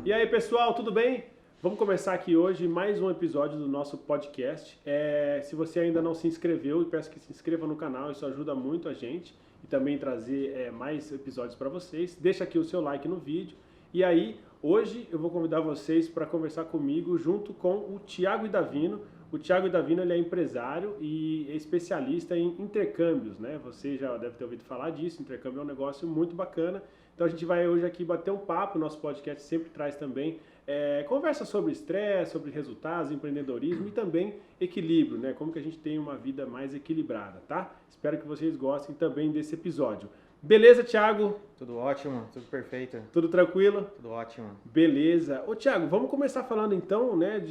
E aí, pessoal, tudo bem? Vamos começar aqui hoje mais um episódio do nosso podcast. Se você ainda não se inscreveu, eu peço que se inscreva no canal, isso ajuda muito a gente e também trazer mais episódios para vocês. Deixa aqui o seu like no vídeo. E aí, hoje eu vou convidar vocês para conversar comigo junto com o Thiago Idavino. O Thiago Idavino, ele é empresário e é especialista em intercâmbios, né? Você já deve ter ouvido falar disso, intercâmbio é um negócio muito bacana. Então a gente vai hoje aqui bater um papo, o nosso podcast sempre traz também conversa sobre estresse, sobre resultados, empreendedorismo e também equilíbrio, né? Como que a gente tem uma vida mais equilibrada, tá? Espero que vocês gostem também desse episódio. Beleza, Thiago? Tudo ótimo, tudo perfeito. Tudo tranquilo? Tudo ótimo. Beleza. Ô, Thiago, vamos começar falando então, né,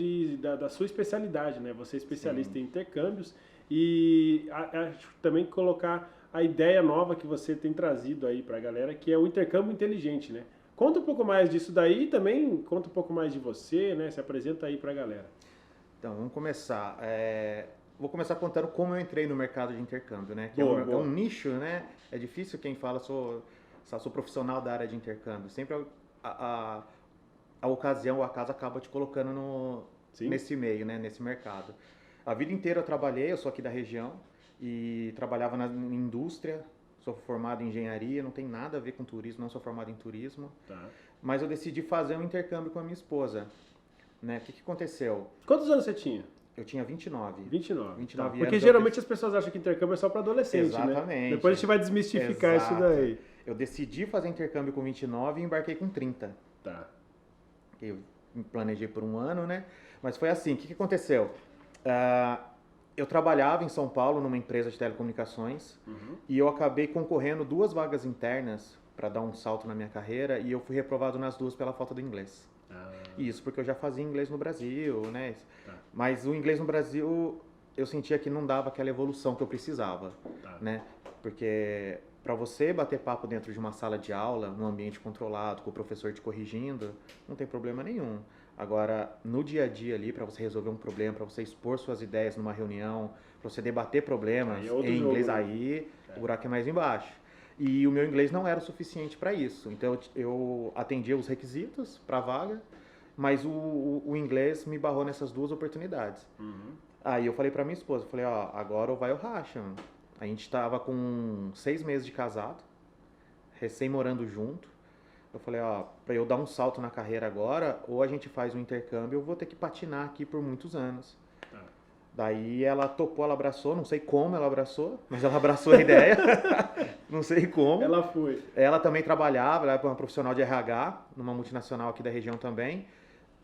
da sua especialidade, né? Você é especialista em intercâmbios e acho também colocar a ideia nova que você tem trazido aí pra galera, que é o intercâmbio inteligente, né? Conta um pouco mais disso daí e também conta um pouco mais de você, né? Se apresenta aí pra galera. Então, vamos começar. Vou começar contando como eu entrei no mercado de intercâmbio, né? Que Boa, é boa. um nicho, né? É difícil quem fala, sou profissional da área de intercâmbio. Sempre a ocasião, o acaso acaba te colocando Sim. nesse meio, né? Nesse mercado. A vida inteira eu trabalhei, eu sou aqui da região e trabalhava na indústria. Sou formado em engenharia, não tem nada a ver com turismo, não sou formado em turismo. Tá. Mas eu decidi fazer um intercâmbio com a minha esposa. Né? O que aconteceu? Quantos anos você tinha? Eu tinha 29. 29. 29 Tá. anos. Porque geralmente as pessoas acham que intercâmbio é só para adolescente, Exatamente. né? Depois a gente vai desmistificar Exato. isso daí. Eu decidi fazer intercâmbio com 29 e embarquei com 30. Tá. Eu me planejei por um ano, né? Mas foi assim, o que aconteceu? Eu trabalhava em São Paulo numa empresa de telecomunicações e eu acabei concorrendo 2 vagas internas para dar um salto na minha carreira e eu fui reprovado nas 2 pela falta do inglês. Isso porque eu já fazia inglês no Brasil, né? Tá. Mas o inglês no Brasil eu sentia que não dava aquela evolução que eu precisava, né? Porque para você bater papo dentro de uma sala de aula, num ambiente controlado, com o professor te corrigindo, não tem problema nenhum. Agora, no dia a dia ali, para você resolver um problema, para você expor suas ideias numa reunião, para você debater problemas em inglês, jogo, né? Aí o buraco é mais embaixo. E o meu inglês não era o suficiente para isso. Então eu atendia os requisitos para a vaga, mas o inglês me barrou nessas 2 oportunidades. Aí eu falei para minha esposa, falei, ó, agora ou vai ou racha, mano. A gente estava com 6 meses de casado, recém morando junto. Eu falei, ó, para eu dar um salto na carreira agora, ou a gente faz um intercâmbio, eu vou ter que patinar aqui por muitos anos. Daí ela topou, ela abraçou, não sei como ela abraçou, mas ela abraçou a ideia, não sei como. Ela foi. Ela também trabalhava, ela era uma profissional de RH, numa multinacional aqui da região também.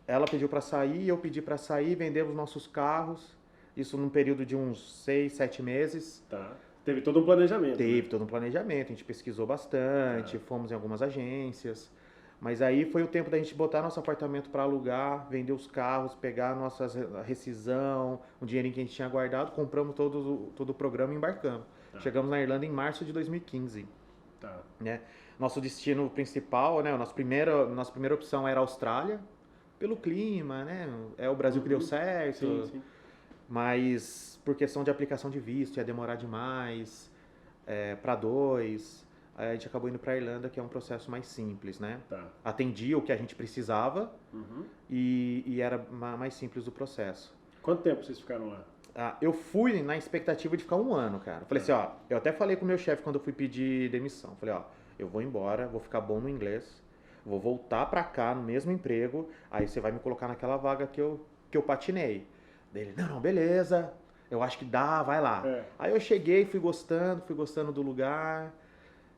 Ela pediu para sair, eu pedi para sair, vendemos nossos carros, isso num período de uns 6, 7 meses. Tá. Teve todo um planejamento. Teve né? todo um planejamento, a gente pesquisou bastante, fomos em algumas agências. Mas aí foi o tempo da gente botar nosso apartamento para alugar, vender os carros, pegar a nossa rescisão, o dinheirinho que a gente tinha guardado, compramos todo o programa e embarcamos. Chegamos na Irlanda em março de 2015. Né? Nosso destino principal, né? Nossa primeira opção era a Austrália, pelo clima, né? É o Brasil que deu certo. Sim. Mas por questão de aplicação de visto, ia demorar demais, para 2. Aí a gente acabou indo para a Irlanda, que é um processo mais simples, né? Atendia o que a gente precisava e era mais simples o processo. Quanto tempo vocês ficaram lá? Eu fui na expectativa de ficar um ano, cara. Eu falei assim, ó, eu até falei com o meu chefe quando eu fui pedir demissão. Falei, ó, eu vou embora, vou ficar bom no inglês, vou voltar para cá no mesmo emprego, aí você vai me colocar naquela vaga que eu patinei. Dele, não, beleza, eu acho que dá, vai lá. Aí eu cheguei, fui gostando do lugar.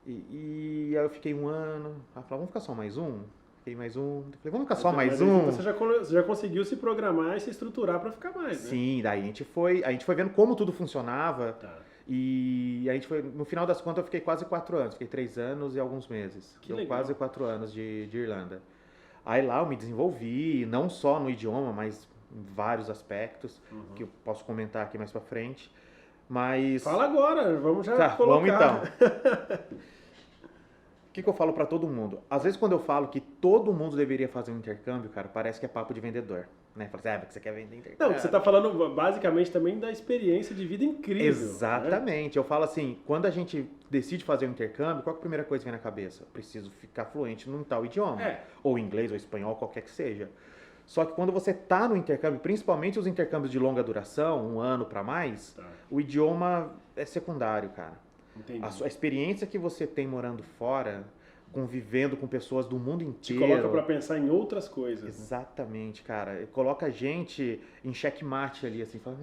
E aí eu fiquei um ano, ela falou, vamos ficar só mais um? Fiquei mais um, falei, vamos ficar só mais um? Você já conseguiu se programar e se estruturar para ficar mais, né? Sim, daí a gente foi vendo como tudo funcionava. E a gente foi, no final das contas eu fiquei quase 4 anos, fiquei 3 anos e alguns meses. Que legal. Quase 4 anos de Irlanda. Aí lá eu me desenvolvi, não só no idioma, mas em vários aspectos, que eu posso comentar aqui mais pra frente. Mas... Fala agora, vamos já colocar. Vamos então. O que eu falo pra todo mundo? Às vezes quando eu falo que todo mundo deveria fazer um intercâmbio, cara, parece que é papo de vendedor. né? Fala assim, porque você quer vender Não, intercâmbio. você está falando basicamente também da experiência de vida incrível. Exatamente. Né? Eu falo assim, quando a gente decide fazer um intercâmbio, qual é a primeira coisa que vem na cabeça? Eu preciso ficar fluente num tal idioma. Ou inglês, ou espanhol, qualquer que seja. Só que quando você está no intercâmbio, principalmente os intercâmbios de longa duração, 1 ano para mais, o idioma é secundário, cara. Entendi. A experiência que você tem morando fora, convivendo com pessoas do mundo inteiro. Te coloca para pensar em outras coisas. Exatamente, cara. Coloca a gente em checkmate ali, assim, fala,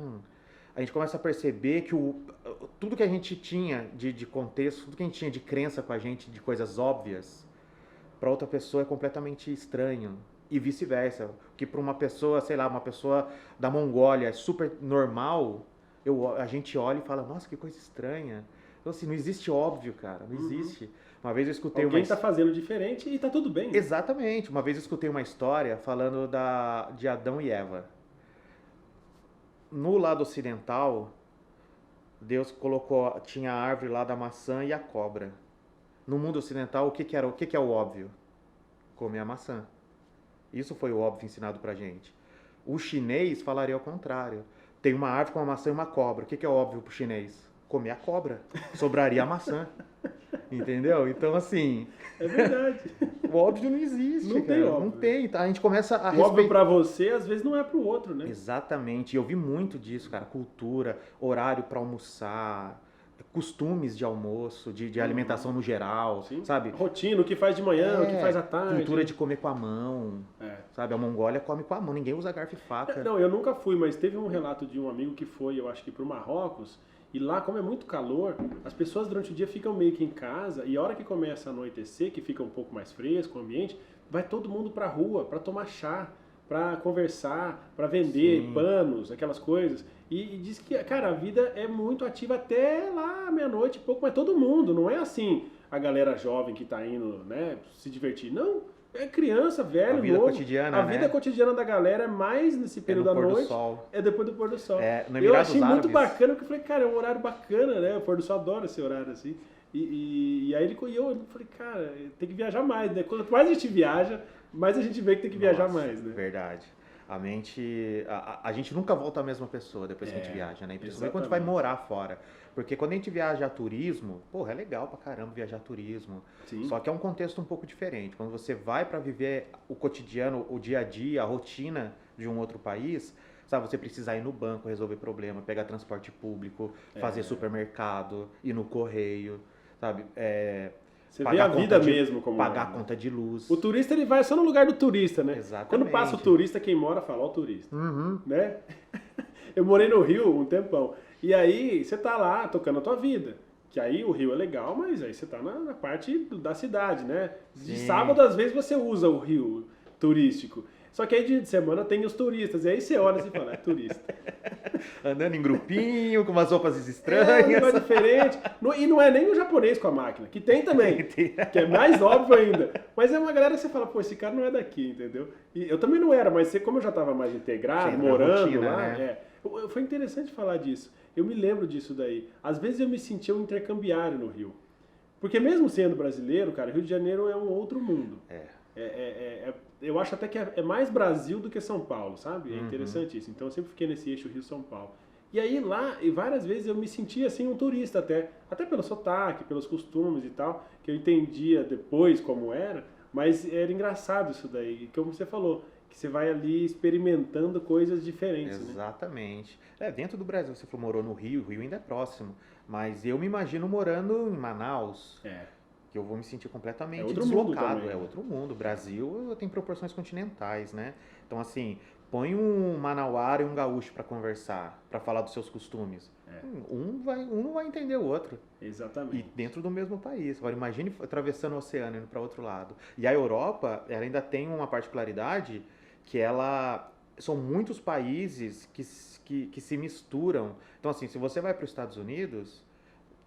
a gente começa a perceber que tudo que a gente tinha de contexto, tudo que a gente tinha de crença com a gente, de coisas óbvias, para outra pessoa é completamente estranho. E vice-versa. Que para uma pessoa, sei lá, uma pessoa da Mongólia é super normal, a gente olha e fala, nossa, que coisa estranha. Então, assim, não existe óbvio, cara. Não existe. Uma vez eu escutei Alguém está fazendo diferente e está tudo bem. Exatamente. Uma vez eu escutei uma história falando de Adão e Eva. No lado ocidental, Deus tinha a árvore lá da maçã e a cobra. No mundo ocidental, o que é o óbvio? Comer a maçã. Isso foi o óbvio ensinado pra gente. O chinês falaria ao contrário. Tem uma árvore com uma maçã e uma cobra. O que é óbvio pro chinês? Comer a cobra. Sobraria a maçã. Entendeu? Então, assim... É verdade. O óbvio não existe, não cara. Tem óbvio. Não tem. Tá? A gente começa a O óbvio pra você, às vezes, não é pro outro, né? Exatamente. Eu vi muito disso, cara. Cultura, horário pra almoçar, costumes de almoço, de alimentação no geral, sabe? Rotina, o que faz de manhã, o que faz à tarde. Cultura de comer com a mão, sabe? A Mongólia come com a mão, ninguém usa garfo e faca. Não, eu nunca fui, mas teve um relato de um amigo que foi, eu acho que pro Marrocos, e lá, como é muito calor, as pessoas durante o dia ficam meio que em casa, e a hora que começa a anoitecer, que fica um pouco mais fresco o ambiente, vai todo mundo pra rua, pra tomar chá, pra conversar, pra vender panos, aquelas coisas. E diz que, cara, a vida é muito ativa até lá meia-noite e pouco, mas todo mundo, não é assim a galera jovem que tá indo, né, se divertir. Não, é criança, velho, a vida novo. cotidiana, A vida cotidiana da galera é mais nesse período da noite. É depois do pôr do sol. Eu achei muito bacana, porque eu falei, cara, é um horário bacana, né? O pôr do sol adora esse horário assim. E aí eu falei, cara, tem que viajar mais, né? Quanto mais a gente viaja, mais a gente vê que tem que viajar mais, né? Verdade. A mente... A gente nunca volta a mesma pessoa depois que a gente viaja, né? Principalmente quando a gente vai morar fora. Porque quando a gente viaja a turismo, porra, é legal pra caramba viajar a turismo. Sim. Só que é um contexto um pouco diferente. Quando você vai pra viver o cotidiano, o dia a dia, a rotina de um outro país, sabe? Você precisa ir no banco resolver problema, pegar transporte público, fazer supermercado, ir no correio, sabe? Você vê a vida mesmo como pagar a conta de luz. O turista, ele vai só no lugar do turista, né? Exatamente. Quando passa o turista, quem mora fala, ó o turista. Né? Eu morei no Rio um tempão. E aí, você tá lá tocando a tua vida. Que aí o Rio é legal, mas aí você tá na parte da cidade, né? De sábado, às vezes, você usa o Rio turístico. Só que aí, dia de semana, tem os turistas. E aí você olha assim e fala, é turista. Andando em grupinho, com umas roupas estranhas. Um negócio diferente. E não é nem o japonês com a máquina, que tem também. Que é mais óbvio ainda. Mas é uma galera que você fala, pô, esse cara não é daqui, entendeu? E eu também não era, mas como eu já estava mais integrado, morando rotina, lá, né? Foi interessante falar disso. Eu me lembro disso daí. Às vezes eu me sentia um intercambiário no Rio. Porque mesmo sendo brasileiro, cara, Rio de Janeiro é um outro mundo. Eu acho até que é mais Brasil do que São Paulo, sabe? É interessante isso. Então eu sempre fiquei nesse eixo Rio-São Paulo. E aí lá, e várias vezes eu me sentia assim um turista até pelo sotaque, pelos costumes e tal, que eu entendia depois como era, mas era engraçado isso daí, como você falou, que você vai ali experimentando coisas diferentes. Exatamente. Dentro do Brasil, você morou no Rio, o Rio ainda é próximo, mas eu me imagino morando em Manaus. Que eu vou me sentir completamente deslocado. É outro mundo. O Brasil tem proporções continentais, né? Então, assim, põe um manauara e um gaúcho para conversar, para falar dos seus costumes. Um não vai entender o outro. Exatamente. E dentro do mesmo país. Agora, imagine atravessando o oceano, indo para outro lado. E a Europa, ela ainda tem uma particularidade que são muitos países que se misturam. Então, assim, se você vai para os Estados Unidos...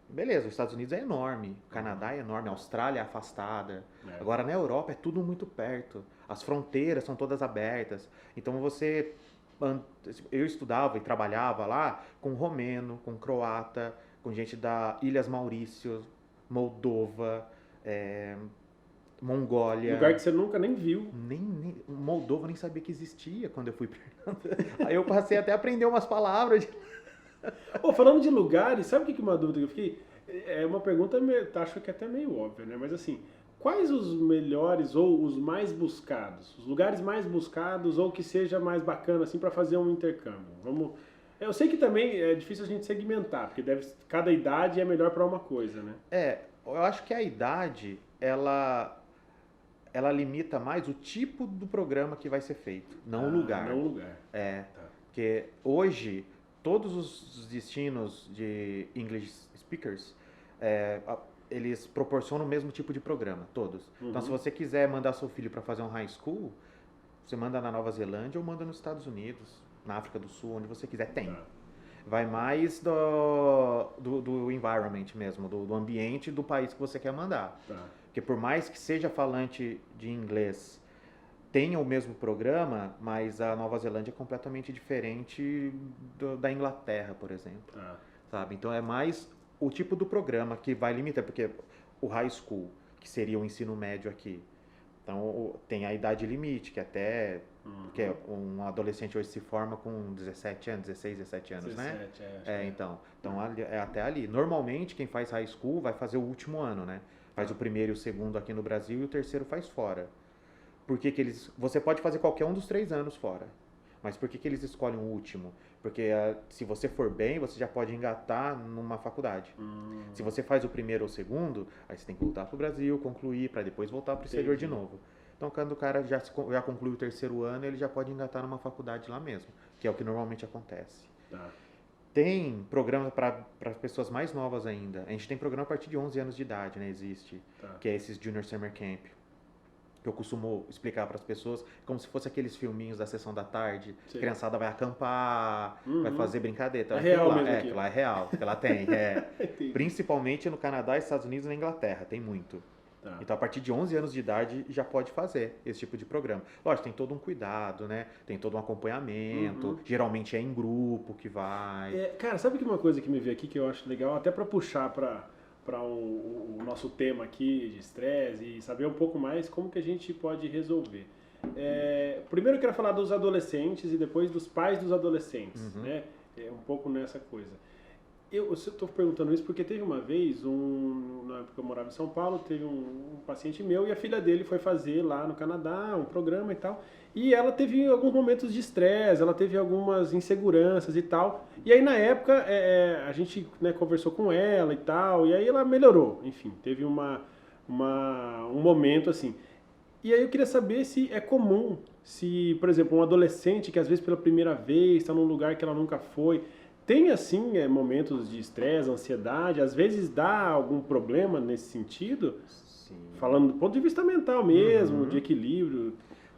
Beleza, os Estados Unidos é enorme, o Canadá é enorme, a Austrália é afastada. Agora na Europa é tudo muito perto, as fronteiras são todas abertas. Então eu estudava e trabalhava lá com romeno, com croata, com gente da Ilhas Maurício, Moldova, Mongólia. Lugar que você nunca nem viu. Moldova nem sabia que existia quando eu fui pra Aí eu passei até a aprender umas palavras. Falando de lugares, sabe o que é uma dúvida que eu fiquei? É uma pergunta, acho que até meio óbvia, né? Mas assim, quais os melhores ou os mais buscados? Os lugares mais buscados ou que seja mais bacana assim para fazer um intercâmbio? Eu sei que também é difícil a gente segmentar, porque cada idade é melhor para uma coisa, né? Eu acho que a idade, ela limita mais o tipo do programa que vai ser feito, não o lugar. Não o lugar. Tá. Porque hoje, todos os destinos de English speakers, eles proporcionam o mesmo tipo de programa, todos. Então, se você quiser mandar seu filho para fazer um high school, você manda na Nova Zelândia ou manda nos Estados Unidos, na África do Sul, onde você quiser, tem. Tá. Vai mais do environment mesmo, do ambiente do país que você quer mandar. Tá. Porque por mais que seja falante de inglês, tenha o mesmo programa, mas a Nova Zelândia é completamente diferente da Inglaterra, por exemplo. Sabe? Então é mais o tipo do programa que vai limitar, porque o high school, que seria o ensino médio aqui, então tem a idade limite, que até porque um adolescente hoje se forma com 17 anos, 16, 17 anos, 17, né? Então é até ali. Normalmente quem faz high school vai fazer o último ano, né? Faz o primeiro e o segundo aqui no Brasil e o terceiro faz fora. Por que você pode fazer qualquer um dos 3 anos fora. Mas por que eles escolhem o último? Porque se você for bem, você já pode engatar numa faculdade. Se você faz o primeiro ou o segundo, aí você tem que voltar para o Brasil, concluir, para depois voltar para o exterior de novo. Então, quando o cara já conclui o terceiro ano, ele já pode engatar numa faculdade lá mesmo, que é o que normalmente acontece. Tá. Tem programa para pessoas mais novas ainda. A gente tem programa a partir de 11 anos de idade, né? Existe. Tá. Que é esses Junior Summer Camp. Que eu costumo explicar para as pessoas como se fosse aqueles filminhos da sessão da tarde. Sim. A criançada vai acampar, vai fazer brincadeira. Então, é real lá, mesmo aqui. Aquilo lá é real. Ela tem. Principalmente no Canadá, Estados Unidos e na Inglaterra. Tem muito. Tá. Então, a partir de 11 anos de idade, já pode fazer esse tipo de programa. Lógico, tem todo um cuidado, né? Tem todo um acompanhamento. Geralmente é em grupo que vai. Cara, sabe que uma coisa que me veio aqui que eu acho legal, até para puxar para o nosso tema aqui de estresse e saber um pouco mais como que a gente pode resolver. Primeiro eu quero falar dos adolescentes e depois dos pais dos adolescentes, né? Um pouco nessa coisa. Eu estou perguntando isso porque teve uma vez, na época que eu morava em São Paulo, teve um paciente meu e a filha dele foi fazer lá no Canadá um programa e tal. E ela teve alguns momentos de estresse, ela teve algumas inseguranças e tal. E aí na época a gente, né, conversou com ela e tal, e aí ela melhorou. Enfim, teve um momento assim. E aí eu queria saber se é comum, se, por exemplo, um adolescente que às vezes pela primeira vez está num lugar que ela nunca foi, tem, assim, momentos de estresse, ansiedade, às vezes dá algum problema nesse sentido? Sim. Falando do ponto de vista mental mesmo, de equilíbrio.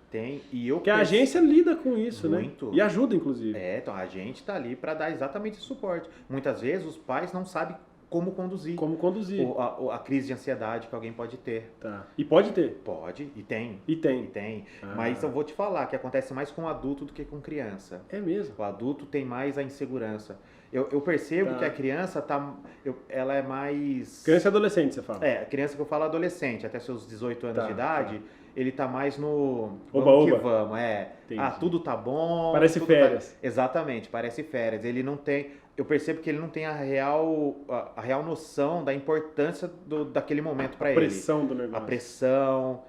Tem, que a agência lida com isso, muito, né? E ajuda, inclusive. Então a gente está ali para dar exatamente esse suporte. Muitas vezes os pais não sabem como conduzir. Como conduzir. A crise de ansiedade que alguém pode ter. Tá. E pode ter? Pode, e tem. E tem. Mas eu vou te falar que acontece mais com adulto do que com criança. É mesmo? O adulto tem mais a insegurança. Eu percebo que a criança ela é mais... Criança e adolescente, você fala? A criança que eu falo adolescente, até seus 18 anos de idade, ele tá mais no... Oba. Que vamos, tudo tá bom... Parece férias. Exatamente, parece férias. Ele não tem... Eu percebo que ele não tem a real noção da importância daquele momento para ele. A pressão do negócio. A pressão,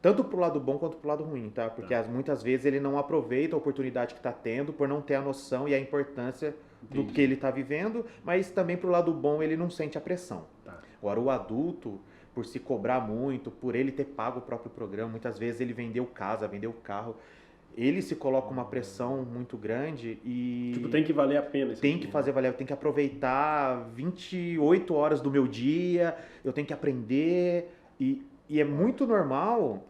tanto pro lado bom quanto pro lado ruim, tá? Porque muitas vezes ele não aproveita a oportunidade que está tendo por não ter a noção e a importância do que ele está vivendo, mas também pro lado bom ele não sente a pressão. Tá. Agora, o adulto, por se cobrar muito, por ele ter pago o próprio programa, muitas vezes ele vendeu casa, vendeu carro, ele se coloca uma pressão muito grande e... Tipo, tem que valer a pena isso. Tem que fazer valer, eu tenho que aproveitar 28 horas do meu dia, eu tenho que aprender e é muito normal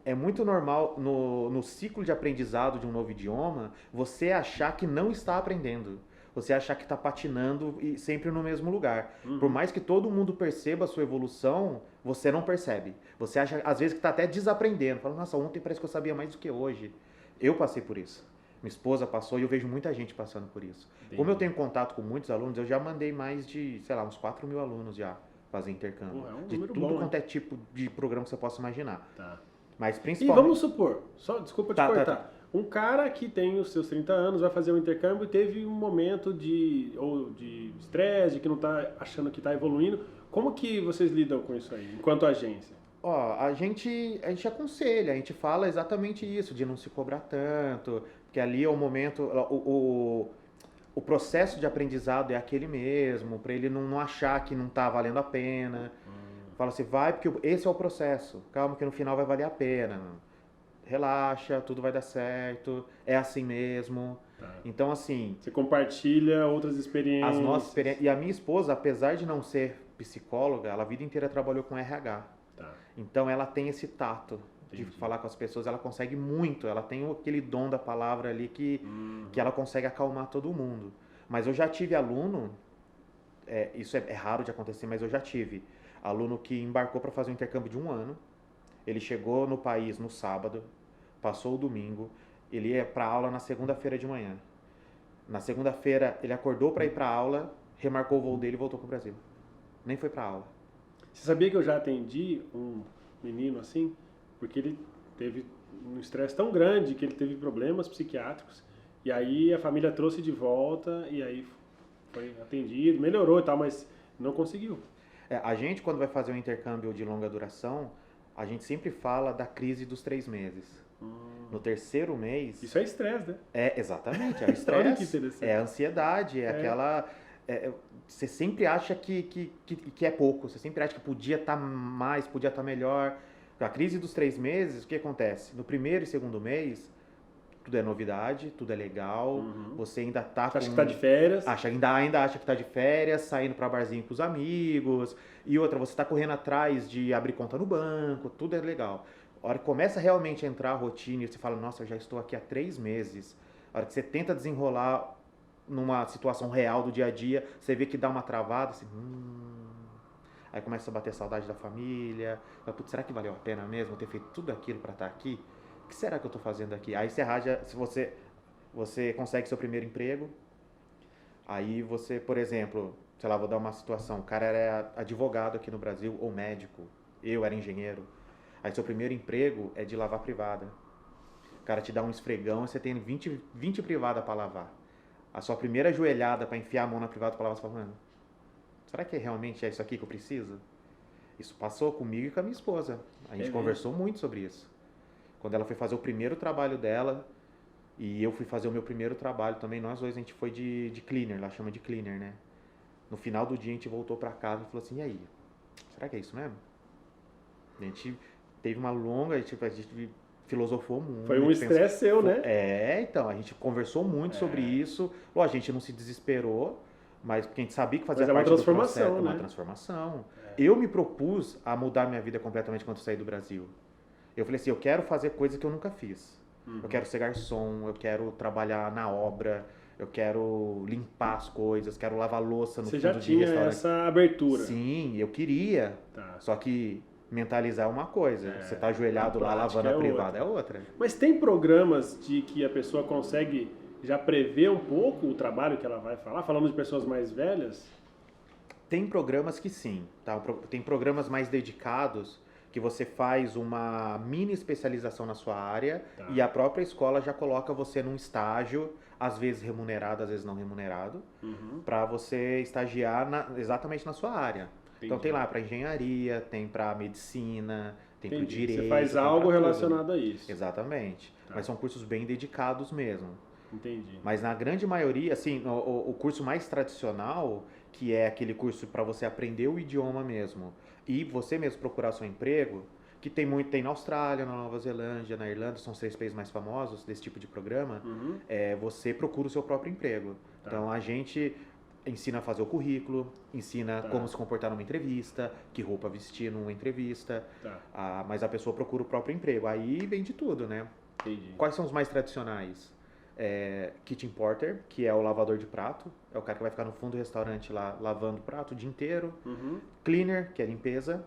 no ciclo de aprendizado de um novo idioma, você achar que não está aprendendo. Você achar que está patinando e sempre no mesmo lugar. Por mais que todo mundo perceba a sua evolução, você não percebe. Você acha, às vezes, que está até desaprendendo. Fala, nossa, ontem parece que eu sabia mais do que hoje. Eu passei por isso. Minha esposa passou e eu vejo muita gente passando por isso. Como eu tenho contato com muitos alunos, eu já mandei mais de, uns 4.000 alunos já fazer intercâmbio. Pô, é um de número tudo bom, quanto é tipo de programa que você possa imaginar. Tá. Mas E principalmente... vamos supor, só desculpa te cortar. Tá. Um cara que tem os seus 30 anos, vai fazer um intercâmbio e teve um momento de estresse, de que não está achando que está evoluindo. Como que vocês lidam com isso aí, enquanto agência? Ó, a gente aconselha, a gente fala exatamente isso, de não se cobrar tanto, porque ali é o momento, o processo de aprendizado é aquele mesmo, para ele não achar que não está valendo a pena. Fala assim, vai porque esse é o processo, calma que no final vai valer a pena. Relaxa, tudo vai dar certo, é assim mesmo. Tá. Então, assim... Você compartilha outras experiências. As nossas experiências... E a minha esposa, apesar de não ser psicóloga, ela a vida inteira trabalhou com RH. Tá. Então, ela tem esse tato de Entendi. falar com as pessoas, ela consegue muito, ela tem aquele dom da palavra ali que ela consegue acalmar todo mundo. Mas eu já tive aluno, isso é raro de acontecer, mas eu já tive aluno que embarcou para fazer um intercâmbio de 1 ano. Ele chegou no país no sábado, passou o domingo, ele ia para aula na segunda-feira de manhã. Na segunda-feira ele acordou para ir para aula, remarcou o voo dele e voltou para o Brasil. Nem foi para aula. Você sabia que eu já atendi um menino assim? Porque ele teve um estresse tão grande que ele teve problemas psiquiátricos. E aí a família trouxe de volta e aí foi atendido, melhorou e tal, mas não conseguiu. A gente, quando vai fazer um intercâmbio de longa duração, a gente sempre fala da crise dos 3 meses. No terceiro mês... Isso é estresse, né? Exatamente, é o Olha que estresse, interessante. é a ansiedade, aquela... você sempre acha que é pouco, você sempre acha que podia estar mais, podia estar melhor. A crise dos 3 meses, o que acontece? No primeiro e segundo mês, tudo é novidade, tudo é legal, você ainda tá Você acha que tá de férias? Ainda acha que tá de férias, saindo pra barzinho com os amigos, e outra, você tá correndo atrás de abrir conta no banco, tudo é legal. A hora que começa realmente a entrar a rotina e você fala, nossa, eu já estou aqui há 3 meses. A hora que você tenta desenrolar numa situação real do dia a dia, você vê que dá uma travada, assim, aí começa a bater saudade da família, putz, será que valeu a pena mesmo ter feito tudo aquilo pra estar aqui? O que será que eu tô fazendo aqui? Aí você raja, se você consegue seu primeiro emprego, aí você, por exemplo, sei lá, vou dar uma situação, o cara era advogado aqui no Brasil, ou médico, eu era engenheiro, aí seu primeiro emprego é de lavar privada. O cara te dá um esfregão e você tem 20 privadas para lavar. A sua primeira joelhada para enfiar a mão na privada para lavar, você fala, mano, será que realmente é isso aqui que eu preciso? Isso passou comigo e com a minha esposa. A gente conversou muito sobre isso. Quando ela foi fazer o primeiro trabalho dela e eu fui fazer o meu primeiro trabalho também, nós dois a gente foi de cleaner, lá chama de cleaner, né? No final do dia a gente voltou para casa e falou assim, e aí, será que é isso mesmo? A gente teve uma longa, a gente filosofou muito. Foi um estresse seu, né? Então, a gente conversou muito sobre isso. A gente não se desesperou, mas porque a gente sabia que fazia parte do processo. É uma transformação. Eu me propus a mudar minha vida completamente quando eu saí do Brasil. Eu falei assim, eu quero fazer coisas que eu nunca fiz. Eu quero ser garçom, eu quero trabalhar na obra, eu quero limpar as coisas, quero lavar louça no fundo de restaurante. Você já tinha essa abertura? Sim, eu queria. Tá. Só que mentalizar é uma coisa, você tá ajoelhado lá lavando a privada é outra. Mas tem programas de que a pessoa consegue já prever um pouco o trabalho que ela vai falar, falando de pessoas mais velhas? Tem programas que sim, tá? Tem programas mais dedicados que você faz uma mini especialização na sua área e a própria escola já coloca você num estágio, às vezes remunerado, às vezes não remunerado, para você estagiar exatamente na sua área. Entendi. Então tem lá para engenharia, tem para medicina, tem para direito. Você faz algo relacionado a isso. Exatamente. Mas são cursos bem dedicados mesmo. Entendi. Mas na grande maioria, assim, o curso mais tradicional, que é aquele curso para você aprender o idioma mesmo e você mesmo procurar seu emprego, que tem na Austrália, na Nova Zelândia, na Irlanda, são os 3 países mais famosos desse tipo de programa, você procura o seu próprio emprego. Então a gente ensina a fazer o currículo, ensina como se comportar numa entrevista, que roupa vestir numa entrevista, mas a pessoa procura o próprio emprego. Aí vem de tudo, né? Entendi. Quais são os mais tradicionais? Kitchen porter, que é o lavador de prato, é o cara que vai ficar no fundo do restaurante lá lavando o prato o dia inteiro. Cleaner, que é limpeza.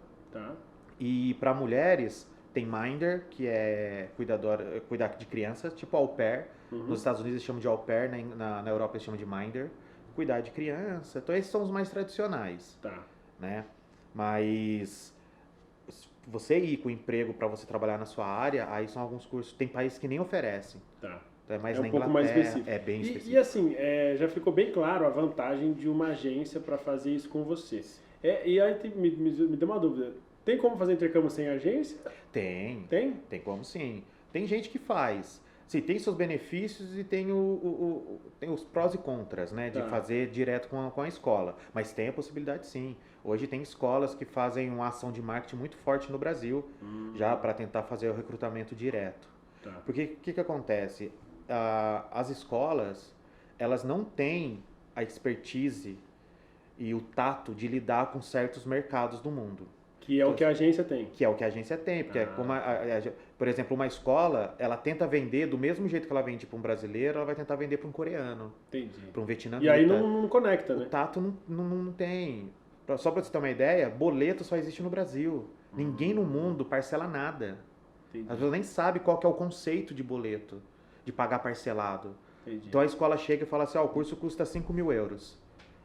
E para mulheres tem minder, que é cuidar de crianças, tipo au pair. Nos Estados Unidos eles chamam de au pair, na Europa eles chamam de minder. Cuidar de criança. Então esses são os mais tradicionais. Né? Mas você ir com emprego para você trabalhar na sua área, aí são alguns cursos, tem países que nem oferecem. Tá. Então é mais É na um pouco mais Inglaterra, específico. é bem E específico. assim, já ficou bem claro a vantagem de uma agência para fazer isso com você. E aí me deu uma dúvida. Tem como fazer intercâmbio sem agência? Tem Tem? como sim. Tem gente que faz. Sim, tem seus benefícios e tem, tem os prós e contras, né? De Tá. fazer direto com a escola. Mas tem a possibilidade sim. Hoje tem escolas que fazem uma ação de marketing muito forte no Brasil, já para tentar fazer o recrutamento direto. Tá. Porque o que acontece? As escolas, elas não têm a expertise e o tato de lidar com certos mercados do mundo. Que é o que a agência tem. Que é o que a agência tem, porque é como por exemplo, uma escola, ela tenta vender do mesmo jeito que ela vende para um brasileiro, ela vai tentar vender para um coreano, Entendi. para um vietnamita. E aí não conecta, né? O tato não tem. Só para você ter uma ideia, boleto só existe no Brasil. Ninguém no mundo parcela nada. Entendi. As pessoas nem sabem qual que é o conceito de boleto, de pagar parcelado. Entendi. Então a escola chega e fala assim, o curso custa 5.000 euros.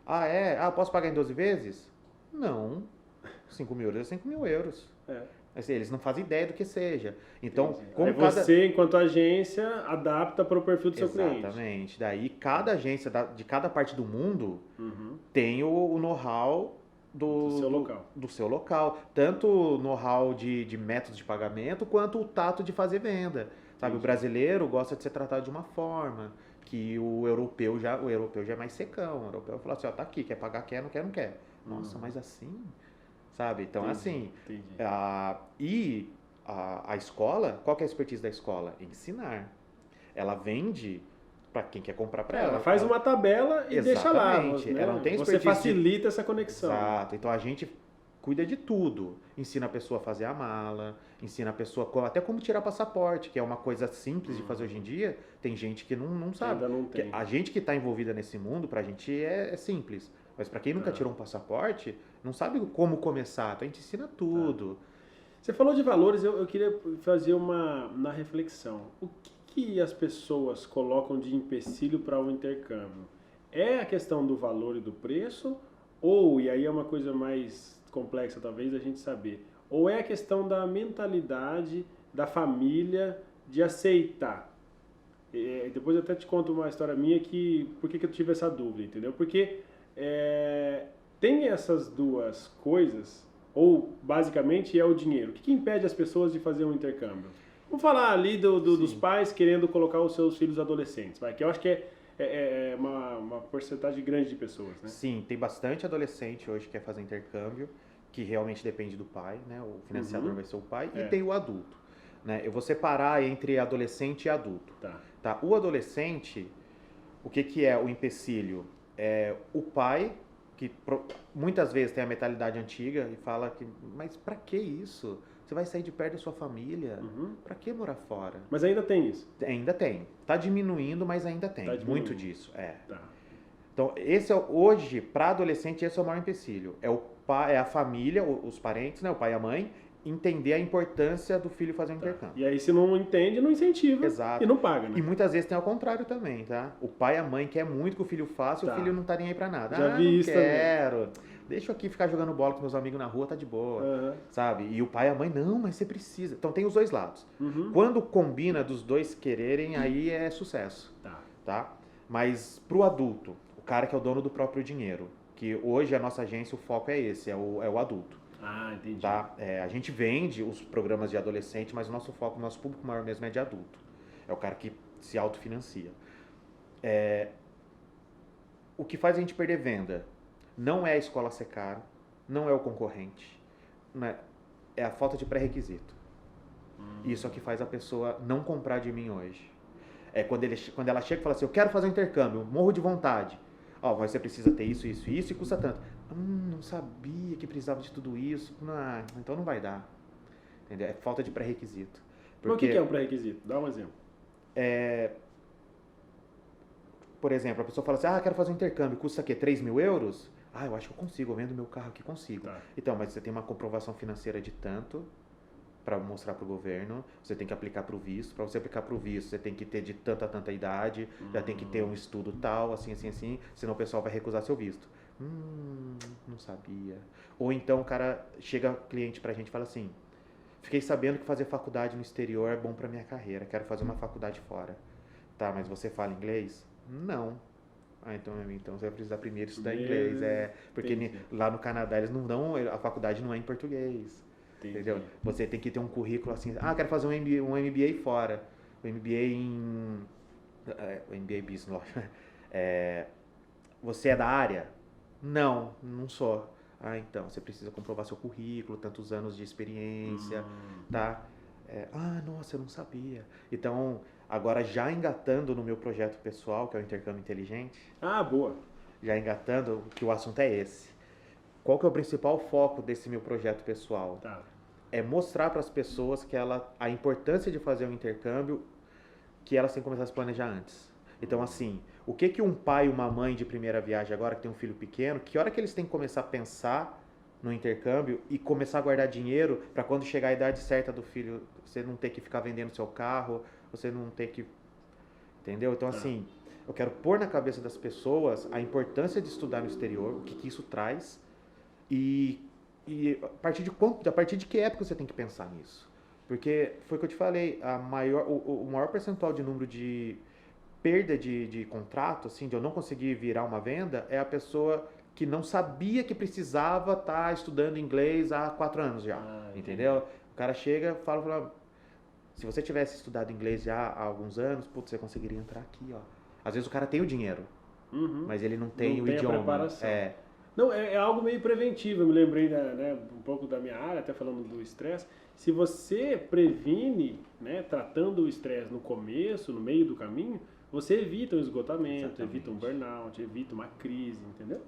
Ah, é? Ah, posso pagar em 12 vezes? Não. 5.000 euros é 5.000 euros. Assim, eles não fazem ideia do que seja. Então, Entendi. como aí você, enquanto agência, adapta para o perfil do seu cliente. Exatamente. Daí, cada agência de cada parte do mundo tem o know-how do seu local. Tanto o know-how de métodos de pagamento, quanto o tato de fazer venda. Sabe, o brasileiro gosta de ser tratado de uma forma que o europeu já é mais secão. O europeu fala assim, tá aqui, quer pagar, quer, não quer, não quer. Nossa, mas assim... Sabe? Então, assim, a escola, qual que é a expertise da escola? Ensinar. Ela vende para quem quer comprar para ela. Ela faz uma tabela e deixa lá. Né? Ela não tem Você facilita essa conexão. Exato. Então, a gente cuida de tudo. Ensina a pessoa a fazer a mala, ensina a pessoa até como tirar passaporte, que é uma coisa simples de fazer hoje em dia. Tem gente que não sabe. Ainda não tem. A gente que está envolvida nesse mundo, pra gente é simples. Mas para quem nunca tirou um passaporte, não sabe como começar. Então a gente ensina tudo. Você falou de valores, eu queria fazer na reflexão. O que as pessoas colocam de empecilho para o intercâmbio? É a questão do valor e do preço? Ou, e aí é uma coisa mais complexa talvez a gente saber, ou é a questão da mentalidade da família de aceitar? Depois eu até te conto uma história minha por que eu tive essa dúvida, entendeu? Porque tem essas duas coisas, ou basicamente é o dinheiro. O que impede as pessoas de fazer um intercâmbio? Vamos falar ali dos pais querendo colocar os seus filhos adolescentes, que eu acho que é uma porcentagem grande de pessoas, né? Sim, tem bastante adolescente hoje que quer fazer intercâmbio, que realmente depende do pai, né? O financiador vai ser o pai, e tem o adulto. Né? Eu vou separar entre adolescente e adulto. Tá? O adolescente, o que é o empecilho? É o pai, que muitas vezes tem a mentalidade antiga e fala que, mas pra que isso? Você vai sair de perto da sua família, pra que morar fora? Mas ainda tem isso? Ainda tem. Tá diminuindo, mas ainda tem. Muito disso, Tá. Então, hoje, para adolescente, esse é o maior empecilho. É o pai, é a família, os parentes, né, o pai e a mãe, entender a importância do filho fazer um intercâmbio. E aí, se não entende, não incentiva. Exato. E não paga, né? E muitas vezes tem ao contrário também, tá? O pai e a mãe quer muito que o filho faça e o filho não tá nem aí pra nada. Já vi não isso quero. também. Deixa eu aqui ficar jogando bola com meus amigos na rua, tá de boa. Sabe? E o pai e a mãe, não, mas você precisa. Então tem os dois lados. Quando combina dos dois quererem, aí é sucesso. Tá? Mas pro adulto, o cara que é o dono do próprio dinheiro, que hoje a nossa agência, o foco é esse, é o adulto. Ah, entendi. Tá? A gente vende os programas de adolescente, mas o nosso foco, o nosso público maior mesmo é de adulto. É o cara que se autofinancia. O que faz a gente perder venda não é a escola ser caro, não é o concorrente, né? É a falta de pré-requisito. Isso é o que faz a pessoa não comprar de mim hoje. É quando ela chega e fala assim, eu quero fazer um intercâmbio, morro de vontade. Mas você precisa ter isso, isso, isso e custa tanto. Não sabia que precisava de tudo isso. Então não vai dar. Entendeu? É falta de pré-requisito. Mas o que é um pré-requisito? Dá um exemplo. Por exemplo, a pessoa fala assim, quero fazer um intercâmbio, custa o quê? 3.000 euros? Eu acho que eu consigo, eu vendo meu carro aqui, consigo. Então, mas você tem uma comprovação financeira de tanto para mostrar para o governo, você tem que aplicar para o visto. Para você aplicar para o visto, você tem que ter de tanta idade, já tem que ter um estudo tal, assim, senão o pessoal vai recusar seu visto. Não sabia. Ou então o cara chega, cliente pra gente e fala assim, fiquei sabendo que fazer faculdade no exterior é bom pra minha carreira, quero fazer uma faculdade fora. Tá, mas você fala inglês? Não. Ah, então você vai precisar primeiro estudar inglês. Porque lá no Canadá eles não dão, a faculdade não é em português. Entendeu? Você tem que ter um currículo assim, quero fazer um MBA fora. O MBA o MBA Business, lógico. Você é da área? Não sou. Então, você precisa comprovar seu currículo, tantos anos de experiência, tá? Nossa, eu não sabia. Então, agora já engatando no meu projeto pessoal, que é o Intercâmbio Inteligente. Boa. Já engatando, que o assunto é esse. Qual que é o principal foco desse meu projeto pessoal? Tá. É mostrar para as pessoas que a importância de fazer um intercâmbio, que elas têm que começar a se planejar antes. Então, assim, o que um pai e uma mãe de primeira viagem agora, que tem um filho pequeno, que hora que eles têm que começar a pensar no intercâmbio e começar a guardar dinheiro para quando chegar a idade certa do filho, você não ter que ficar vendendo seu carro, você não ter que... Entendeu? Então, assim, eu quero pôr na cabeça das pessoas a importância de estudar no exterior, o que isso traz e a partir de que época você tem que pensar nisso? Porque foi o que eu te falei, o maior percentual de número de perda de contrato, assim, de eu não conseguir virar uma venda, é a pessoa que não sabia que precisava estar estudando inglês há 4 anos já, entendeu? O cara chega e fala, se você tivesse estudado inglês já há alguns anos, você conseguiria entrar aqui, ó. Às vezes o cara tem o dinheiro, mas ele não tem o idioma. A preparação. Não, é algo meio preventivo, eu me lembrei um pouco da minha área, até falando do estresse. Se você previne, tratando o estresse no começo, no meio do caminho, você evita um esgotamento, evita um burnout, evita uma crise, entendeu?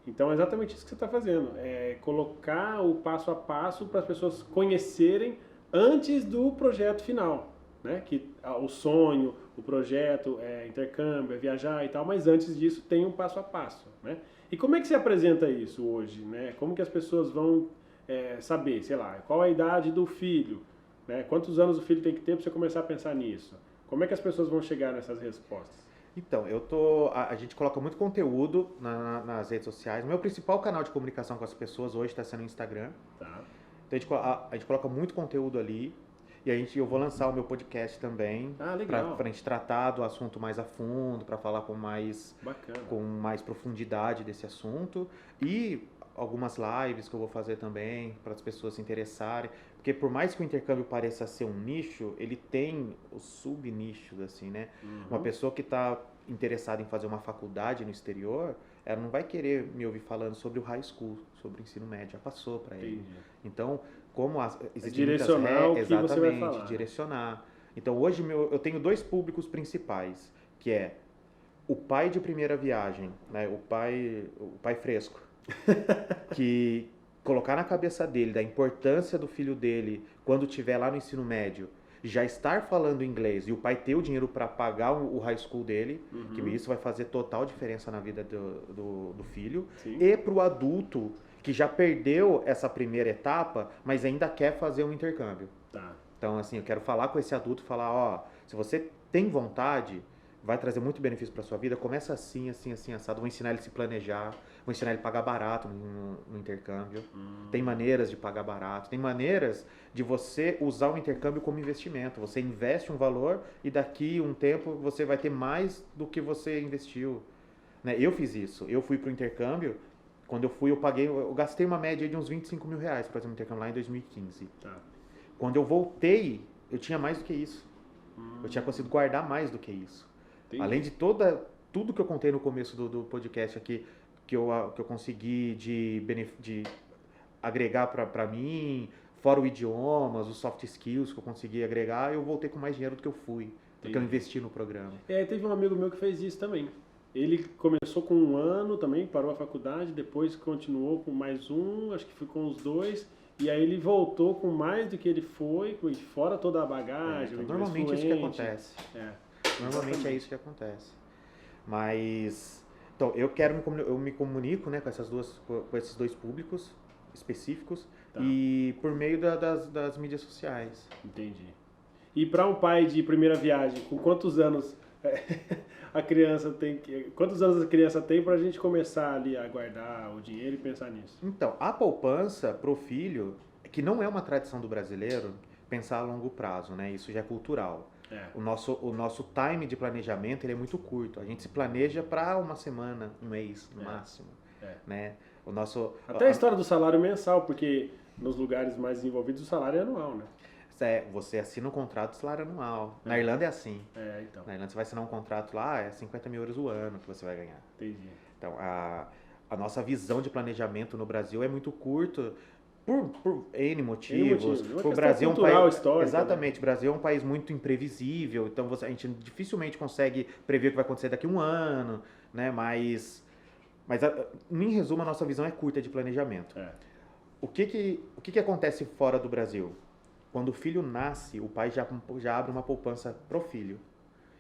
Então é exatamente isso que você está fazendo, é colocar o passo a passo para as pessoas conhecerem antes do projeto final, né? Que o sonho, o projeto, intercâmbio, viajar e tal, mas antes disso tem um passo a passo, né? E como é que você apresenta isso hoje, né? Como que as pessoas vão saber, sei lá, qual a idade do filho, né? Quantos anos o filho tem que ter para você começar a pensar nisso? Como é que as pessoas vão chegar nessas respostas? Então, a gente coloca muito conteúdo nas redes sociais. O meu principal canal de comunicação com as pessoas hoje está sendo o Instagram. Tá. Então a gente coloca muito conteúdo ali. E eu vou lançar o meu podcast também. Legal. Pra gente tratar do assunto mais a fundo, para falar com mais profundidade desse assunto. E algumas lives que eu vou fazer também, para as pessoas se interessarem. Porque por mais que o intercâmbio pareça ser um nicho, ele tem os sub-nichos, assim, né? Uma pessoa que está interessada em fazer uma faculdade no exterior, ela não vai querer me ouvir falando sobre o high school, sobre o ensino médio, já passou para ele. Então, existem direcionar muitas o que você vai falar. Direcionar. Então, hoje eu tenho 2 públicos principais, que é o pai de primeira viagem, né? O pai fresco, que colocar na cabeça dele da importância do filho dele quando estiver lá no ensino médio, já estar falando inglês e o pai ter o dinheiro para pagar o high school dele, que isso vai fazer total diferença na vida do filho. Sim. E para o adulto que já perdeu essa primeira etapa, mas ainda quer fazer um intercâmbio. Tá. Então, assim, eu quero falar com esse adulto, falar, se você tem vontade, vai trazer muito benefício para sua vida, começa assim, assado, vou ensinar ele a se planejar, vou ensinar ele a pagar barato no intercâmbio. Tem maneiras de pagar barato, tem maneiras de você usar o intercâmbio como investimento. Você investe um valor e daqui um tempo você vai ter mais do que você investiu. Né? Eu fiz isso, eu fui para o intercâmbio, quando eu fui eu gastei uma média de uns 25 mil reais para fazer um intercâmbio lá em 2015. Tá. Quando eu voltei, eu tinha mais do que isso. Eu tinha conseguido guardar mais do que isso. Entendi. Além de tudo que eu contei no começo do podcast aqui, que eu consegui de agregar para mim, fora o idiomas, os soft skills que eu consegui agregar, eu voltei com mais dinheiro do que eu fui, do que eu investi no programa. Teve um amigo meu que fez isso também. Ele começou com 1 ano também, parou a faculdade, depois continuou com mais acho que ficou uns 2, e aí ele voltou com mais do que ele foi, fora toda a bagagem. Então, normalmente é isso que acontece. Normalmente é isso que acontece. Mas, então, eu me comunico, né, com esses 2 públicos específicos, e por meio das mídias sociais. Entendi. E para um pai de primeira viagem, com quantos anos a criança quantos anos a criança tem para a gente começar ali a guardar o dinheiro e pensar nisso? Então, a poupança pro filho, que não é uma tradição do brasileiro, pensar a longo prazo, né? Isso já é cultural. O nosso time de planejamento ele é muito curto. A gente se planeja para uma semana, um mês no máximo, né? Até a história do salário mensal, porque nos lugares mais desenvolvidos o salário é anual, né? Você assina um contrato de salário anual. Na Irlanda é assim. Então. Na Irlanda você vai assinar um contrato lá, é 50 mil euros o ano que você vai ganhar. Entendi. Então, a nossa visão de planejamento no Brasil é muito curta por N motivos. O Brasil é um cultural, país, histórica, exatamente, né? o Brasil é um país muito imprevisível, então a gente dificilmente consegue prever o que vai acontecer daqui a um ano, né? Mas em resumo, a nossa visão é curta de planejamento. O que acontece fora do Brasil? Quando o filho nasce, o pai já abre uma poupança pro filho.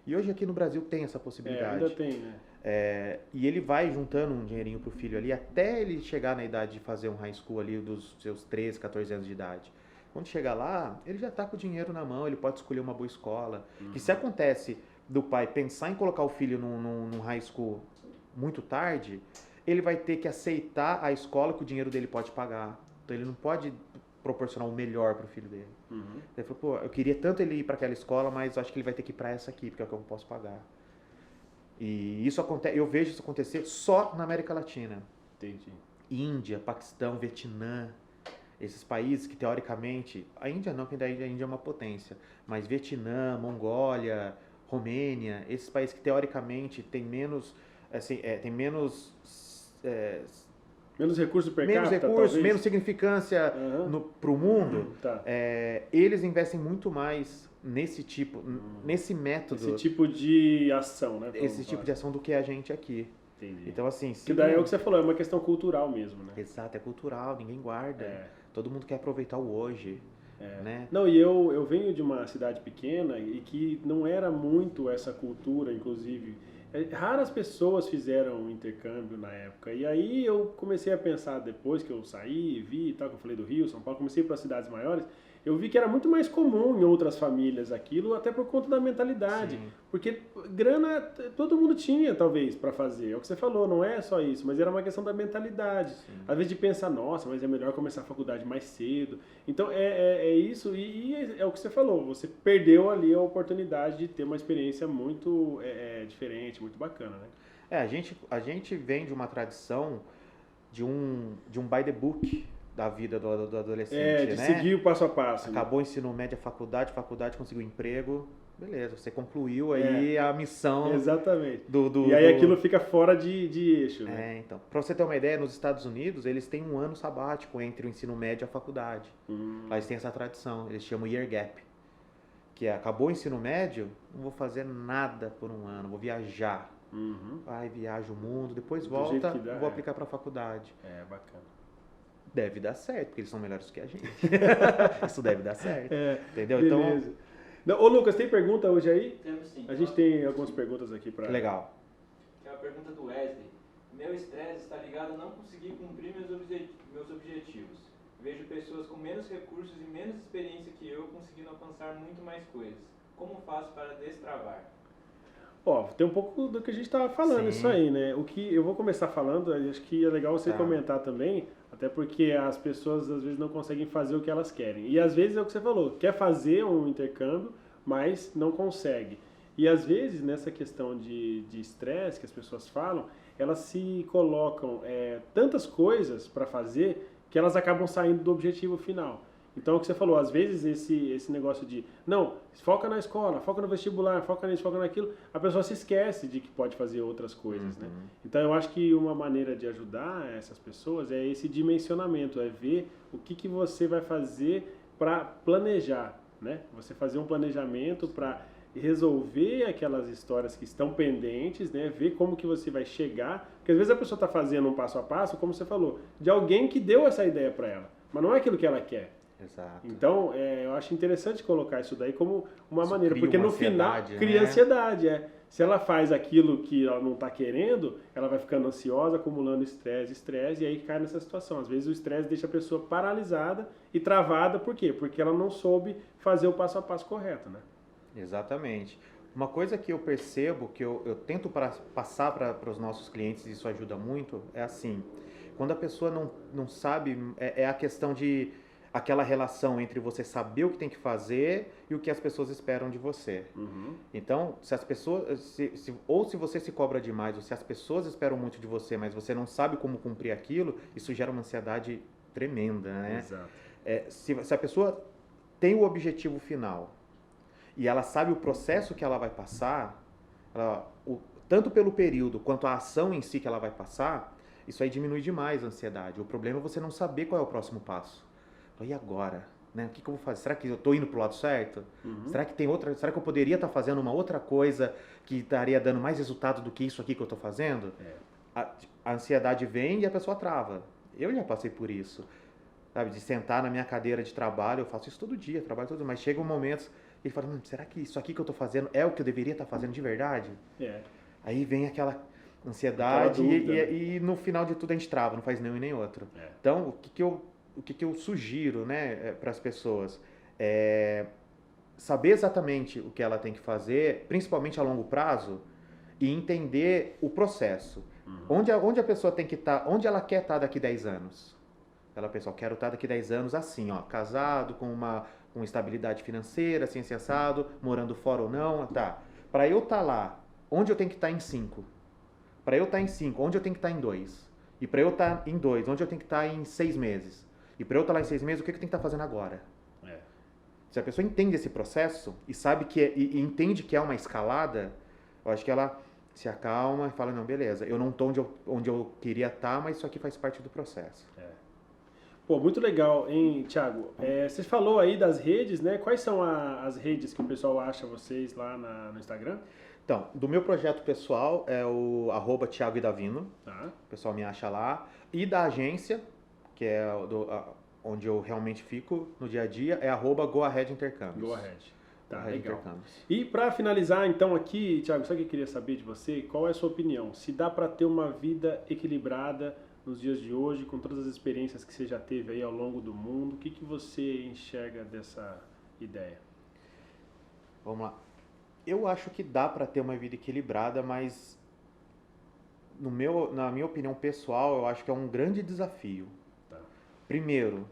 E hoje aqui no Brasil tem essa possibilidade. Ainda tem, né? E ele vai juntando um dinheirinho pro filho ali até ele chegar na idade de fazer um high school ali dos seus 13, 14 anos de idade. Quando chegar lá, ele já tá com o dinheiro na mão, ele pode escolher uma boa escola. Que se acontece do pai pensar em colocar o filho num high school muito tarde, ele vai ter que aceitar a escola que o dinheiro dele pode pagar. Então ele não pode proporcionar o melhor pro filho dele. Ele falou, pô, eu queria tanto ele ir para aquela escola, mas acho que ele vai ter que ir para essa aqui, porque é o que eu posso pagar. E isso acontece, eu vejo isso acontecer só na América Latina. Entendi. Índia, Paquistão, Vietnã, esses países que teoricamente, a Índia não, porque a Índia é uma potência, mas Vietnã, Mongólia, Romênia, esses países que teoricamente têm menos, tem menos recursos per capita, menos recursos, talvez? menos significância para o mundo, eles investem muito mais nesse método. Esse tipo de ação, né? Esse tipo de ação do que a gente aqui. Entendi. Então, assim... Que daí é o que você falou, é uma questão cultural mesmo, né? Exato, é cultural, ninguém guarda. Todo mundo quer aproveitar o hoje. Né? Não, e eu venho de uma cidade pequena e que não era muito essa cultura, inclusive... Raras pessoas fizeram intercâmbio na época. E aí eu comecei a pensar, depois que eu saí, vi e tal, que eu falei do Rio, São Paulo, comecei para cidades maiores, eu vi que era muito mais comum em outras famílias aquilo, até por conta da mentalidade. Sim. Porque grana todo mundo tinha, talvez, para fazer. É o que você falou, não é só isso, mas era uma questão da mentalidade. Sim. Às vezes de pensar, nossa, mas é melhor começar a faculdade mais cedo. Então é isso, e é o que você falou, você perdeu ali a oportunidade de ter uma experiência muito diferente, muito bacana, né? A gente vem de uma tradição de um by the book da vida do adolescente, de né? seguir o passo a passo. Acabou o ensino médio, faculdade, conseguiu emprego, beleza, você concluiu aí a missão. Exatamente. E aí aquilo fica fora de eixo, né? Então, pra você ter uma ideia, nos Estados Unidos, eles têm um ano sabático entre o ensino médio e a faculdade. Lá eles têm essa tradição, eles chamam Year Gap. Que acabou o ensino médio, não vou fazer nada por um ano, vou viajar. Viaja o mundo, depois volta, vou aplicar pra faculdade. Bacana. Deve dar certo, porque eles são melhores que a gente. Isso deve dar certo. Entendeu? Beleza. Ô Lucas, tem pergunta hoje aí? Temos sim. A gente tem algumas perguntas aqui para... Legal. Que é a pergunta do Wesley. Meu estresse está ligado a não conseguir cumprir meus objetivos. Vejo pessoas com menos recursos e menos experiência que eu conseguindo alcançar muito mais coisas. Como faço para destravar? Tem um pouco do que a gente estava falando, isso aí, né? O que eu vou começar falando, acho que é legal você comentar também, até porque as pessoas às vezes não conseguem fazer o que elas querem. E às vezes é o que você falou, quer fazer um intercâmbio, mas não consegue. E às vezes nessa questão de estresse que as pessoas falam, elas se colocam tantas coisas para fazer que elas acabam saindo do objetivo final. Então, é o que você falou, às vezes esse negócio de, não, foca na escola, foca no vestibular, foca nisso, foca naquilo, a pessoa se esquece de que pode fazer outras coisas, né? Então, eu acho que uma maneira de ajudar essas pessoas é esse dimensionamento, é ver o que você vai fazer para planejar, né? Você fazer um planejamento para resolver aquelas histórias que estão pendentes, né? Ver como que você vai chegar, porque às vezes a pessoa está fazendo um passo a passo, como você falou, de alguém que deu essa ideia para ela, mas não é aquilo que ela quer. Exato. Então, eu acho interessante colocar isso daí como uma maneira, porque no final né? cria ansiedade. Se ela faz aquilo que ela não está querendo, ela vai ficando ansiosa, acumulando estresse, e aí cai nessa situação. Às vezes o estresse deixa a pessoa paralisada e travada, por quê? Porque ela não soube fazer o passo a passo correto, né? Exatamente. Uma coisa que eu percebo, que eu tento passar para os nossos clientes, e isso ajuda muito, é assim, quando a pessoa não sabe, é a questão de aquela relação entre você saber o que tem que fazer e o que as pessoas esperam de você. Uhum. Então, se as pessoas, ou se você se cobra demais, ou se as pessoas esperam muito de você, mas você não sabe como cumprir aquilo, isso gera uma ansiedade tremenda, né? Exato. Se a pessoa tem o objetivo final e ela sabe o processo que ela vai passar, tanto pelo período quanto a ação em si que ela vai passar, isso aí diminui demais a ansiedade. O problema é você não saber qual é o próximo passo. E agora? Né? O que eu vou fazer? Será que eu estou indo para o lado certo? Uhum. Será que tem outra? Será que eu poderia estar fazendo uma outra coisa que estaria dando mais resultado do que isso aqui que eu estou fazendo? A ansiedade vem e a pessoa trava. Eu já passei por isso. Sabe, de sentar na minha cadeira de trabalho, eu faço isso todo dia, trabalho todo dia, mas chega um momento e ele fala, será que isso aqui que eu estou fazendo é o que eu deveria estar fazendo de verdade? Aí vem aquela ansiedade e no final de tudo a gente trava, não faz nenhum e nem outro. Então, o que eu sugiro, né, para as pessoas é saber exatamente o que ela tem que fazer, principalmente a longo prazo, e entender o processo. Uhum. Onde a pessoa tem que estar, onde ela quer estar daqui 10 anos. Ela pensa, quero estar daqui 10 anos assim, ó, casado, com estabilidade financeira, assim, assado, morando fora ou não, tá. Para eu estar lá, onde eu tenho que estar em 5? Para eu estar em 5, onde eu tenho que estar em 2? E para eu estar em 2, onde eu tenho que estar em 6 meses? E para eu estar lá em 6 meses, o que eu tenho que estar fazendo agora? Se a pessoa entende esse processo e sabe e entende que é uma escalada, eu acho que ela se acalma e fala, não, beleza, eu não estou onde eu queria estar, mas isso aqui faz parte do processo. Pô, muito legal, hein, Thiago? Você falou aí das redes, né? Quais são as redes que o pessoal acha vocês lá no Instagram? Então, do meu projeto pessoal é o @ThiagoIdavino, Tá. o pessoal me acha lá, e da agência, que é onde eu realmente fico no dia a dia, é @GoAheadIntercâmbios. GoAhead. Tá, legal. E para finalizar, então, aqui, Thiago, sabe o que eu queria saber de você? Qual é a sua opinião? Se dá para ter uma vida equilibrada nos dias de hoje, com todas as experiências que você já teve aí ao longo do mundo, o que você enxerga dessa ideia? Vamos lá. Eu acho que dá para ter uma vida equilibrada, mas na minha opinião pessoal, eu acho que é um grande desafio. Tá. Primeiro,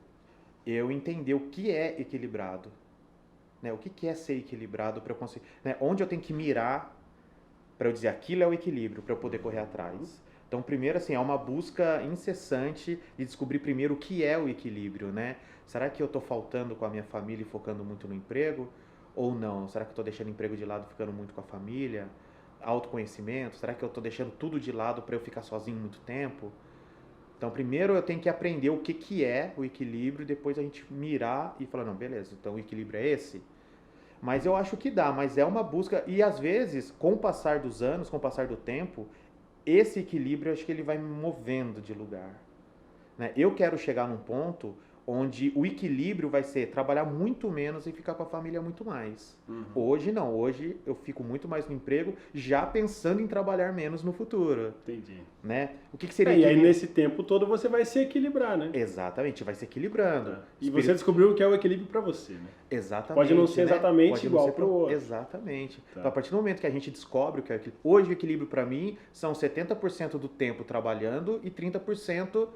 eu entender o que é equilibrado. Né? O que é ser equilibrado para eu conseguir... Né? Onde eu tenho que mirar para eu dizer aquilo é o equilíbrio, para eu poder correr atrás. Então, primeiro, assim, é uma busca incessante de descobrir primeiro o que é o equilíbrio, né? Será que eu estou faltando com a minha família e focando muito no emprego? Ou não? Será que eu estou deixando o emprego de lado e ficando muito com a família? Autoconhecimento? Será que eu estou deixando tudo de lado para eu ficar sozinho muito tempo? Então, primeiro eu tenho que aprender o que é o equilíbrio e depois a gente mirar e falar, não, beleza, então o equilíbrio é esse? Mas eu acho que dá, mas é uma busca e às vezes, com o passar dos anos, com o passar do tempo, esse equilíbrio, eu acho que ele vai me movendo de lugar. Né? Eu quero chegar num ponto onde o equilíbrio vai ser trabalhar muito menos e ficar com a família muito mais. Uhum. Hoje não, hoje eu fico muito mais no emprego, já pensando em trabalhar menos no futuro. Entendi. Né? O que seria e aí nesse tempo todo você vai se equilibrar, né? Exatamente, vai se equilibrando. E você descobriu o que é o equilíbrio para você, né? Exatamente. Pode não ser exatamente igual para o outro. Exatamente. Tá. Então, a partir do momento que a gente descobre o que é o equilíbrio, hoje o equilíbrio para mim são 70% do tempo trabalhando e 30%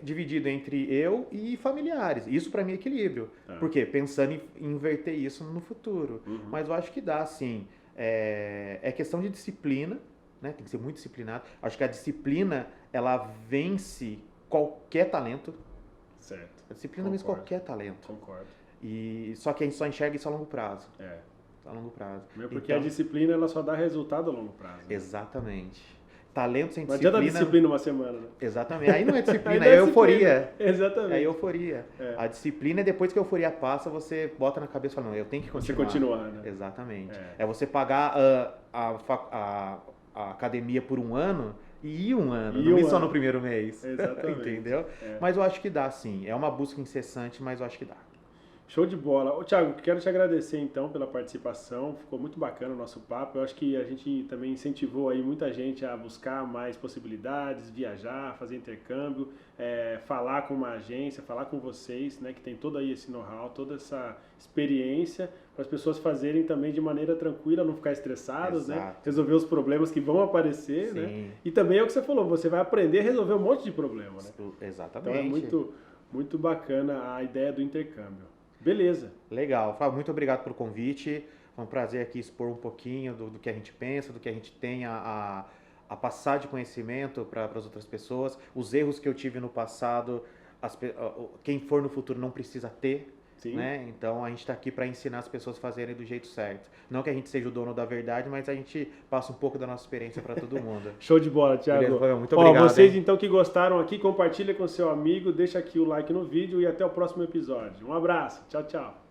dividido entre eu e familiares. Isso para mim é equilíbrio. Por quê? Pensando em inverter isso no futuro. Uhum. Mas eu acho que dá, sim. É questão de disciplina, né? Tem que ser muito disciplinado. Acho que a disciplina, ela vence qualquer talento. Certo. A disciplina vence qualquer talento. Concordo. Só que a gente só enxerga isso a longo prazo. A longo prazo. Porque a disciplina, ela só dá resultado a longo prazo. Né? Exatamente. Talento sem disciplina... Não adianta disciplina uma semana, né? Exatamente. Aí não é disciplina, aí é euforia. Exatamente. É euforia. A disciplina é depois que a euforia passa, você bota na cabeça e fala, não, eu tenho que continuar. Você continuar, né? Exatamente. É você pagar a academia por um ano e ir um ano, não ir só no primeiro mês. Exatamente. Entendeu? Mas eu acho que dá, sim. É uma busca incessante, mas eu acho que dá. Show de bola. Ô, Thiago, quero te agradecer então pela participação, ficou muito bacana o nosso papo. Eu acho que a gente também incentivou aí muita gente a buscar mais possibilidades, viajar, fazer intercâmbio, falar com uma agência, falar com vocês, né, que tem todo aí esse know-how, toda essa experiência, para as pessoas fazerem também de maneira tranquila, não ficar estressados, né, resolver os problemas que vão aparecer, né, e também é o que você falou, você vai aprender a resolver um monte de problema, né. Exatamente. Então é muito bacana a ideia do intercâmbio. Beleza. Legal. Fábio, muito obrigado pelo convite. Foi um prazer aqui expor um pouquinho do que a gente pensa, do que a gente tem a passar de conhecimento para as outras pessoas. Os erros que eu tive no passado, quem for no futuro não precisa ter. Sim. Né? Então a gente está aqui para ensinar as pessoas a fazerem do jeito certo. Não que a gente seja o dono da verdade, mas a gente passa um pouco da nossa experiência para todo mundo. Show de bola, Thiago. Beleza, muito obrigado. Vocês então que gostaram aqui, compartilha com seu amigo, deixa aqui o like no vídeo e até o próximo episódio. Um abraço, tchau, tchau.